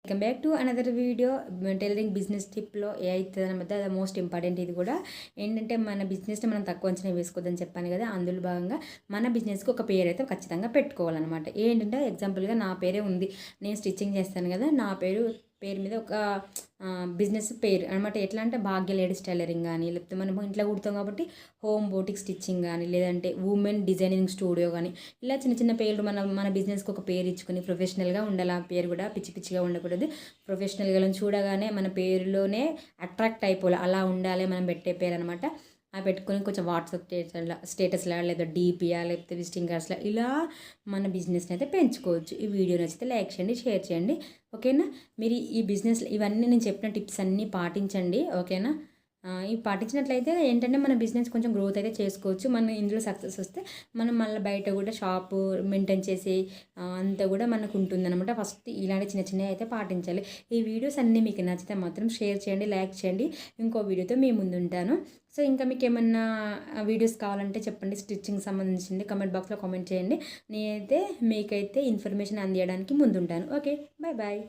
Welcome back to another video. Tailoring business టిప్లో ఏ అవుతుంది అనమాట, అది మోస్ట్ ఇంపార్టెంట్. ఇది కూడా ఏంటంటే మన బిజినెస్ని మనం తక్కువ అంచనా వేసుకోవద్దని చెప్పాను కదా. అందులో భాగంగా మన బిజినెస్కి ఒక పేరు అయితే ఖచ్చితంగా పెట్టుకోవాలన్నమాట. ఏంటంటే ఎగ్జాంపుల్గా నా పేరే ఉంది, నేను స్టిచ్చింగ్ చేస్తాను కదా, నా పేరు మీద ఒక బిజినెస్ పేరు అనమాట. ఎట్లా అంటే భాగ్య లేడీస్ టైలరింగ్ కానీ, లేకపోతే మనం ఇంట్లో కుడతాం కాబట్టి హోమ్ బోటిక్ స్టిచ్చింగ్ కానీ, లేదంటే ఉమెన్ డిజైనింగ్ స్టూడియో కానీ, ఇలా చిన్న చిన్న పేర్లు మన బిజినెస్కి ఒక పేరు ఇచ్చుకొని ప్రొఫెషనల్గా ఉండాలి. ఆ పేరు కూడా పిచ్చి పిచ్చిగా ఉండకూడదు. ప్రొఫెషనల్గా చూడగానే మన పేరులోనే అట్రాక్ట్ అయిపోవాలి, అలా ఉండాలి మనం పెట్టే పేరు అనమాట. అవి పెట్టుకొని కొంచెం వాట్సాప్ స్టేటస్లా లేదా డీపీయా లేకపోతే విజిటింగ్ కార్డ్స్లా ఇలా మన బిజినెస్ని అయితే పెంచుకోవచ్చు. ఈ వీడియో నచ్చితే లైక్ చేయండి, షేర్ చేయండి, ఓకేనా. మీరు ఈ బిజినెస్ ఇవన్నీ నేను చెప్పిన టిప్స్ అన్నీ పాటించండి, ఓకేనా. ఇవి పాటించినట్లయితే ఏంటంటే మన బిజినెస్ కొంచెం గ్రోత్ అయితే చేసుకోవచ్చు. మనం ఇందులో సక్సెస్ వస్తే మనం మళ్ళీ బయట కూడా షాపు మెయింటైన్ చేసి అంతా కూడా మనకు ఉంటుందన్నమాట. ఫస్ట్ ఇలాంటి చిన్న చిన్నవి అయితే పాటించాలి. ఈ వీడియోస్ అన్నీ మీకు నచ్చితే మాత్రం షేర్ చేయండి, లైక్ చేయండి. ఇంకో వీడియోతో మీ ముందు ఉంటాను. సో ఇంకా మీకు ఏమన్నా వీడియోస్ కావాలంటే చెప్పండి, స్టిచ్చింగ్ సంబంధించింది కామెంట్ బాక్స్లో కామెంట్ చేయండి. నేనైతే మీకైతే ఇన్ఫర్మేషన్ అందించడానికి ముందుంటాను. Okay, bye bye.